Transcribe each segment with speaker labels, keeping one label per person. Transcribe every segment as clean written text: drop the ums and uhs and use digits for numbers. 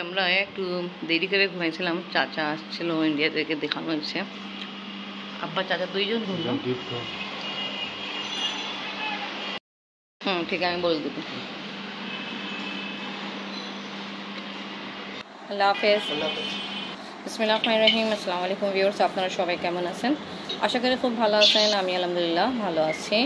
Speaker 1: আমরা একটু দেরি করে ঘুমাইছিলাম, চাচা আসছিল ইন্ডিয়া থেকে, দেখানো হয়েছে। আব্বা চাচা দুইজন ঘুরলো। ঠিক, আমি বলে দেবো। আল্লাহ হাফেজ। বিসমিল্লাহির রহমানির রহিম। আসসালামু আলাইকুম ভিউয়ার্স, আপনারা সবাই কেমন আছেন? আশা করি খুব ভালো আছেন। আমি আলহামদুলিল্লাহ ভালো আছি।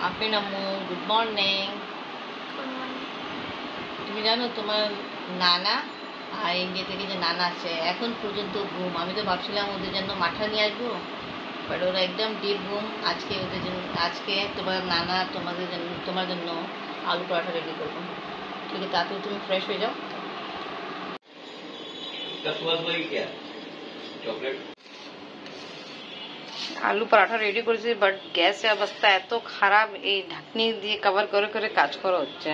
Speaker 1: আফরিন আম্মু, গুড মর্নিং। তুমি জানো তোমার নানা আর ইন্ডিয়া থেকে যে নানা আছে এখন পর্যন্ত ঘুম। আমি তো ভাবছিলাম ওদের জন্য মাঠা নিয়ে আসবো, বাট ওরা একদম ডিপ ঘুম। আজকে ওদের জন্য, আজকে তোমার নানা তোমার জন্য আলু পরাঠা রেডি করবো। ঠিক আছে, তাড়াতাড়ি তুমি ফ্রেশ হয়ে যাও। আলু পরাঠা রেডি করেছি, বাট গ্যাসের অবস্থা এত খারাপ, এই ঢাকনি দিয়ে কভার করে করে কাজ করা হচ্ছে।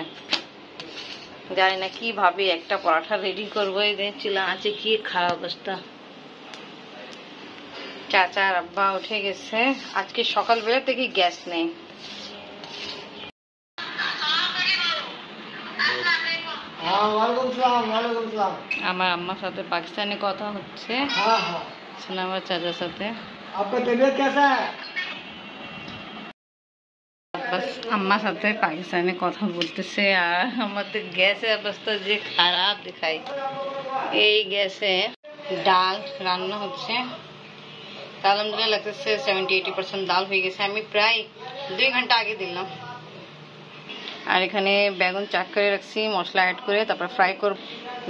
Speaker 1: জানি না কিভাবে একটা পরাঠা রেডি করবো। এই দেখছিলাম আছে কি খারাপ অবস্থা। চাচা আর আব্বা উঠে গেছে, আজকে সকালবেলা থেকে গ্যাস নেই। আমার আম্মার সাথে পাকিস্তানি কথা হচ্ছে, আমার চাচার সাথে। আম্মার সাথে পাকিস্তানি কথা বলতেছে, আর আমাদের গ্যাসের অবস্থা যে খারাপ দেখাই। এই গ্যাসে ডাল রান্না হচ্ছে, আলহামদুলিল্লাহ লাগতেছে 70-80% ডাল হয়ে গেছে। আমি প্রায় 2 ঘন্টা আগে দিলাম। আর এখানে বেগুন চাক করে রাখছি মশলা অ্যাড করে, তারপর ফ্রাই করব।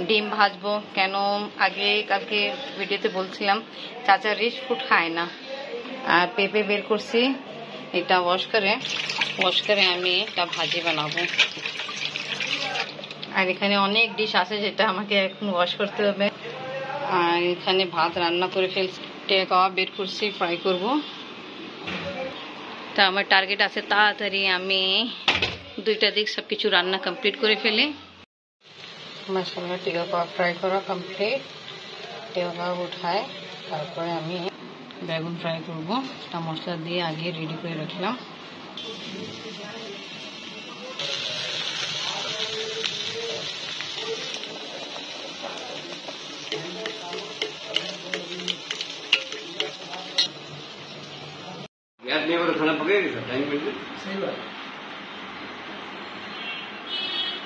Speaker 1: ডিম ভাজবো। কেন কালকে ভিডিওতে বলছিলাম চাচা রিচ ফুড খায় না। আর পেঁপে বের করছি, এটা ওয়াশ করে আমি একটা ভাজি বানাবো। আর এখানে অনেক ডিশ আছে যেটা আমাকে এখন ওয়াশ করতে হবে। আর এখানে ভাত রান্না করে ফেলছি, কাবাব বের করছি, ফ্রাই করব। তা আমার টার্গেট আছে তাড়াতাড়ি আমি 2টা দিক সবকিছু রান্না কমপ্লিট করে ফেলি। মাশাআল্লাহ, টিকা কাবাব ফ্রাই করা কমপ্লিট। টিকা কাবাব উঠায় তারপরে আমি বেগুন ফ্রাই করব। তা মশলা দিয়ে আগে রেডি করে রাখলাম।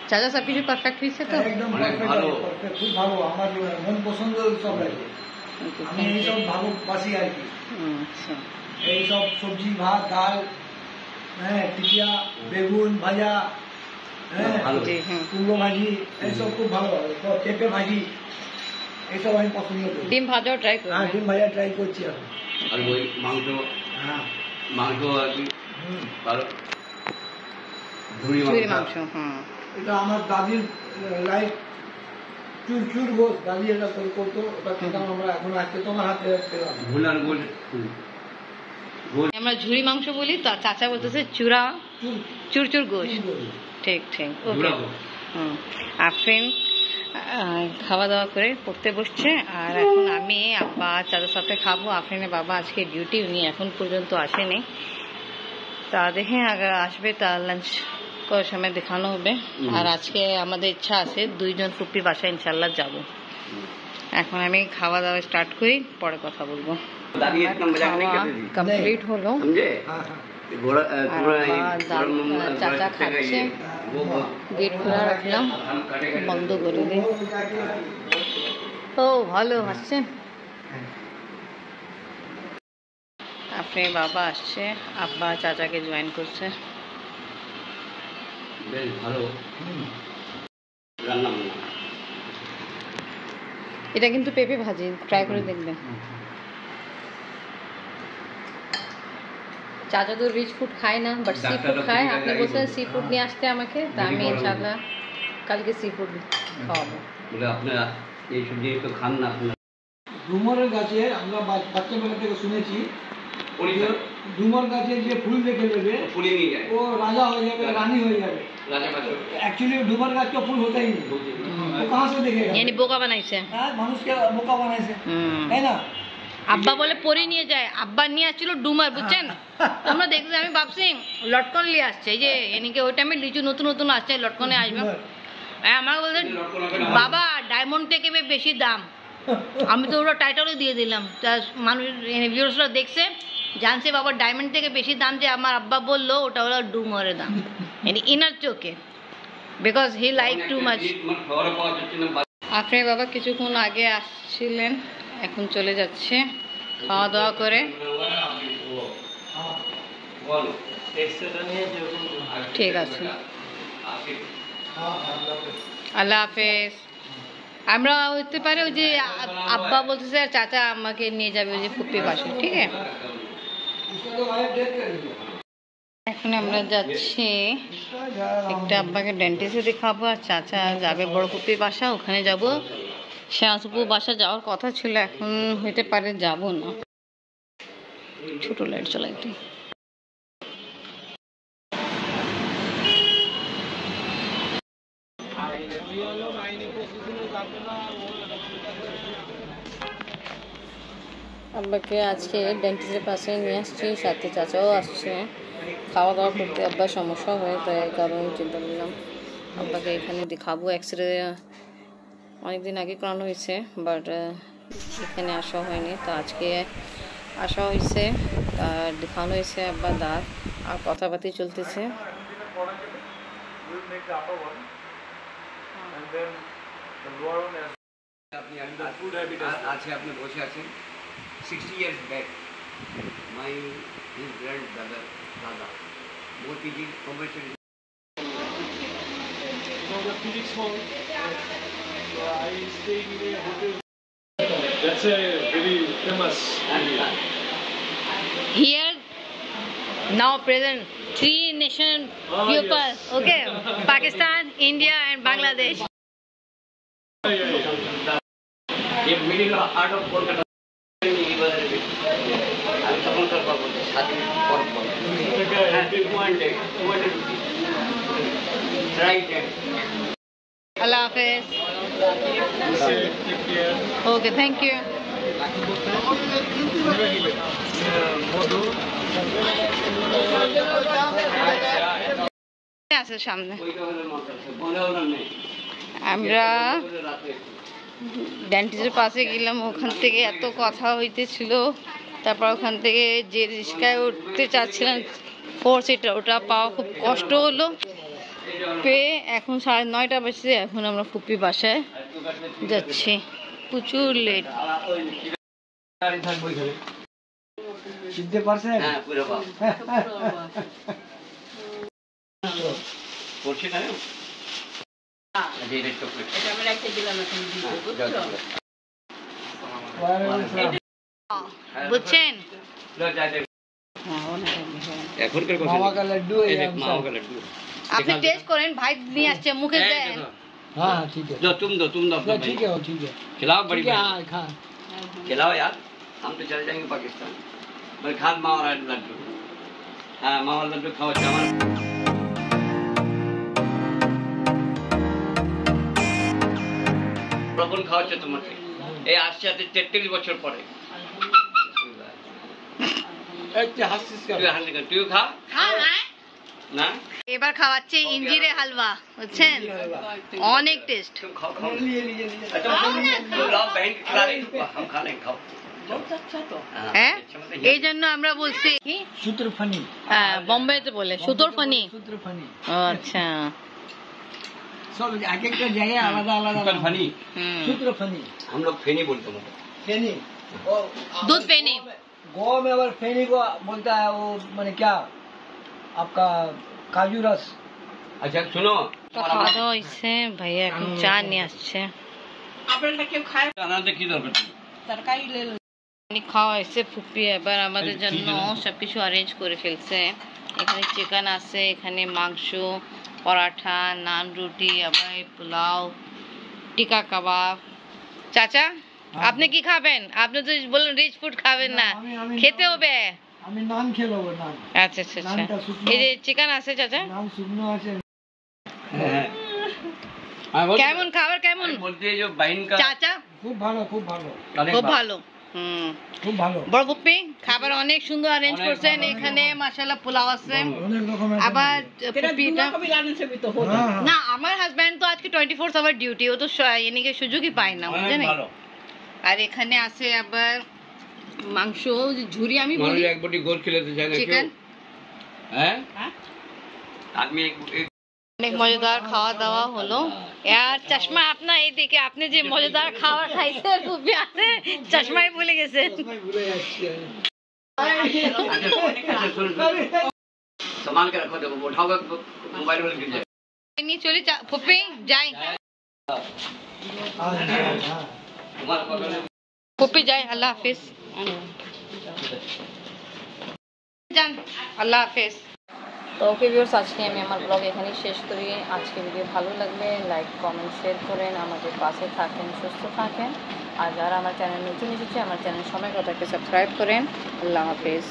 Speaker 1: চাচা সব কিছু পারফেক্ট হয়েছে তো?
Speaker 2: একদম ভালো, খুব ভালো। আমার মন পছন্দ সব লাগে। আমি এইসব ভালোবাসি আর কি।
Speaker 1: আচ্ছা,
Speaker 2: এইসব সবজি, ভাত, ডাল, হ্যাঁ, টিকিয়া, বেগুন ভাজা, হ্যাঁ, কুমড়ো ভাজি, এইসব খুব ভালো। পেঁপে ভাজি, এইসব আমি পছন্দ করি।
Speaker 1: ডিম ভাজাও ট্রাই করি।
Speaker 2: হ্যাঁ, ডিম ভাজা ট্রাই করছি আমি।
Speaker 3: আর ওই মাংস,
Speaker 2: হ্যাঁ,
Speaker 3: মাংস আর কি ভালো,
Speaker 1: ঝুরি মাংস। হ্যাঁ,
Speaker 2: এটা আমার দাদির লাইফ। চুরচুর গোস দাদি এটা করতো, ওটা খেতাম আমরা। এখন আজকে তোমার হাতে পেলাম।
Speaker 3: ভুল আর গোল।
Speaker 1: আমরা ঝুরি মাংস বলি, তো চাচা বলতেছে চুরচুর গোশ। ঠিক ঠিক, ওকে। আফরিন খাওয়া দাওয়া করে পড়তে বসছে, আর এখন আমি আব্বা চাচার সাথে খাবো। আফরিনের বাবা আজকে ডিউটি, উনি এখন পর্যন্ত আসেনি। তা দেখে আগে আসবে, তা লাঞ্চ করার সময় দেখানো হবে। আর আজকে আমাদের ইচ্ছা আছে 2জন ফুপির বাসায় ইনশাল্লাহ যাব। এখন আমি খাওয়া দাওয়া স্টার্ট করি, পরে কথা বলবো। কমপ্লিট হলো, চাচা খাচ্ছে। গেট খোলা রাখলাম, বন্ধ করে দিই। ও ভালো হাসছেন। আপনি বাবা আসছে, আব্বা চাচাকে জয়েন করছে।
Speaker 3: বেশ ভালো রান্না।
Speaker 1: এটা কিন্তু পেঁপে ভাজি, ট্রাই করে দেখবেন। চাচা তো রিচ ফুড খায় না, বাট সি ফুড খায়। আপনি বলছেন সি ফুড নিয়ে আসতে আমাকে, তা আমি ইনশাআল্লাহ কালকে সি ফুড খাওয়াবো।
Speaker 3: বলে আপনারা এই সব জিনিস তো খান না আপনারা।
Speaker 2: ডুমরের গাছে আমরা বাচ্চাবেলা থেকে শুনেছি, ডুমর গাছে যে ফুল দেখে নেবে
Speaker 3: ফুলে নিয়ে যায়,
Speaker 2: ও রাজা হয়ে যাবে, রানী হয়ে যাবে। एक्चुअली डूमर गाछ का फूल होता ही नहीं, वो कहाँ से देखेगा?
Speaker 1: यानी बोका बनाइছে,
Speaker 2: মানুষকে বোকা বানাইছে, তাই না?
Speaker 1: আব্বা বলে পরে নিয়ে যায়, আব্বা নিয়ে আসছিল ডুমার, বুঝছেন? তোমরা দেখতে, আমি ভাবছি লটকন নিয়ে আসছে। এই যে এদিকে ওই টাইমে লিচু নতুন নতুন আসছে, লটকনে আসবে। আমাকে বলতে বাবা ডায়মন্ড থেকে বেশি দাম, আমি তো ওরা টাইটেলই দিয়ে দিলাম। তা মানুষ ভিউয়ার্সরা দেখছে, জানছে বাবা ডায়মন্ড থেকে বেশি দাম, যে আমার আব্বা বললো ওটা হলো ডুমরের দাম, ইনার চোখে, because he like too much. আপনি বাবা কিছুক্ষণ আগে আসছিলেন, এখন চলে যাচ্ছে খাওয়া দাওয়া করে। ঠিক আছে, আল্লাহ হাফেজ। আমরা হতে পারে ওই যে আব্বা বলতেছে আর চাচা আমাকে নিয়ে যাবে ওই যে ফুপ্পি পাশে, ঠিক আছে। এখন আমরা যাচ্ছি একটা আব্বাকে ডেন্টিস্টে দেখাবো, আর চাচা যাবে বড় ফুপ্পির বাসা, ওখানে যাব। শাহসুপুর বাসা যাওয়ার কথা ছিল, এখন হইতে পারে যাব না। ছোট লাইট চালাইতে আব্বাকে আজকে ডেন্টিস্টের পাশে নিয়ে আসছি, সাথে চাচাও আসছে। খাওয়া দাওয়া করতে আব্বার সমস্যা হয়, তাই কারণে চিন্তা করলাম আব্বাকে এখানে দেখাবো। এক্সরে অনেকদিন আগে করানো হয়েছে, বাট এখানে আসা হয়নি, তো আজকে আসা হয়েছে, আর দেখানো হয়েছে আব্বা দাঁত, আর কথাবার্তি চলতেছে।
Speaker 3: আপনি বসে আছেন 60 years back, his grandbrother, Dada, both is commercial.
Speaker 4: The Phoenix Hall. I stayed in a hotel. That's a very famous area.
Speaker 1: Here now present 3 nation people,
Speaker 4: yes.
Speaker 1: okay, Pakistan, India and Bangladesh.
Speaker 3: In middle heart of Kolkata, আমি তখন তোর পাবো সাথে পরব right
Speaker 1: Allah Hafiz. Okay, thank you. আছে সামনে আমরা ডেন্টিস্টের পাশে গেলাম, ওখান থেকে এত কথা হইতেছিল, তারপর ওখান থেকে যে রিক্সায় উঠতে চাচ্ছিলাম 4 সিটার, ওটা পাওয়া খুব কষ্ট হলো পেয়ে। এখন 9:30 বাজছে, এখন আমরা ফুপ্পি বাসায় যাচ্ছি, প্রচুর লেট।
Speaker 2: চিনতে পারছেন?
Speaker 3: হ্যাঁ পুরো বাবা করছি না
Speaker 1: বুঝছেন?
Speaker 3: এখনকার কথা
Speaker 2: মাওয়া কা লাড্ডু
Speaker 1: আপনি টেস্ট করেন, ভাই নিয়ে আসছে, মুখে দেন।
Speaker 2: हाँ ठीक है,
Speaker 3: जो तुम दो
Speaker 2: ठीक है, ठीक है,
Speaker 3: खिलाओ बड़ी
Speaker 2: ठीक है,
Speaker 3: बहन।
Speaker 2: हाँ खा।
Speaker 3: खिलाओ यार, हम तो चले जाएंगे पाकिस्तान। बस खाद मावा लड्डू, हाँ मावा लड्डू खाओ चावल। প্রবল খাওয়াচ্ছে তোমাকে, এই আসছে 33 বছর পরে। তুই খা না,
Speaker 1: এবার খাওয়াচ্ছে ইঞ্জিরে হালুয়া, বুঝছেন, অনেক টেস্ট। হ্যাঁ, এই জন্য আমরা বলছি
Speaker 2: सूत्रफनी,
Speaker 1: বম্বেতে বলে সুতোরফানি।
Speaker 2: सूत्रफनी,
Speaker 1: আচ্ছা,
Speaker 2: सब एक एक जगह आलादा आलादा
Speaker 3: फनी,
Speaker 2: सूत्रफनी।
Speaker 3: हम लोग फेनी बोलते हैं।
Speaker 2: फेनी,
Speaker 1: दूध फेनी।
Speaker 2: गोवा में अगर फेनी को बोलता है वो माने क्या, आपका काजू रस।
Speaker 3: अच्छा सुनो,
Speaker 1: খাওয়া দাওয়া হয়েছে, ভাইয়া এখন চা নিয়ে আসছে।
Speaker 3: আনাতে কি দরকার?
Speaker 1: খাওয়া হয়েছে ফুপ্পি, এবার আমাদের জন্য সবকিছু অ্যারেঞ্জ করে ফেলছে। এখানে চিকেন আছে, এখানে মাংস, পরাঠা, নান, রুটি, আবার পোলাও, টিকা কাবাব। চাচা আপনি কি খাবেন? আপনি তো বললেন রিচ ফুড খাবেন না, খেতে হবে।
Speaker 2: আমি নান খেলো, নান।
Speaker 1: আচ্ছা আচ্ছা আচ্ছা, এই যে চিকেন আছে চাচা,
Speaker 2: নান শুকনো আছে।
Speaker 1: কেমন খাবার, কেমন
Speaker 3: বলতে যে বাইন কা
Speaker 2: খুব ভালো, খুব ভালো,
Speaker 1: খুব ভালো।
Speaker 2: খুব ভালো।
Speaker 1: বড় পুপ্পি খাবার অনেক সুন্দর অ্যারেঞ্জ করছেন। এখানে মাশাআল্লাহ পোলাও আছে,
Speaker 2: অনেক রকমের
Speaker 1: আবার পুপ্পিটা না, আমার হাজবেন্ড তো আজকে 24 আওয়ার ডিউটি, ও তো এদিকে সুযোগই পায় না, বুঝছেন? আর এখানে আছে আবার মাংস, ঝুরি আমি বলি
Speaker 3: এক বটি গোল খেলাতে চায় না
Speaker 1: চিকেন।
Speaker 3: হ্যাঁ আদমি
Speaker 1: অনেক মজাদার খাওয়া দাওয়া হলো। আর চশমা আপনার এইদিকে, আপনি যে মজাদার খাবার খাইছেন খুবই আছে, চশমাই ভুলে গেছেন।
Speaker 3: सामान के रखो, देखो उठाओगे मोबाइल में गिर जाए।
Speaker 1: নিয়ে চলি পুপ্পি, যাই পুপ্পি, যাই। আল্লাহ হাফিজ, যান, আল্লাহ হাফিজ। তো ওকে ভিউয়ার্স, আজকে আমি আমার ব্লগ এখানেই শেষ করি। আজকে ভিডিও ভালো লাগলে লাইক কমেন্ট শেয়ার করেন, আমাদের পাশে থাকেন, সুস্থ থাকেন। আর যারা আমার চ্যানেল নতুন এসেছে, আমার চ্যানেল সময় কথাকে সাবস্ক্রাইব করেন। আল্লাহ হাফিজ।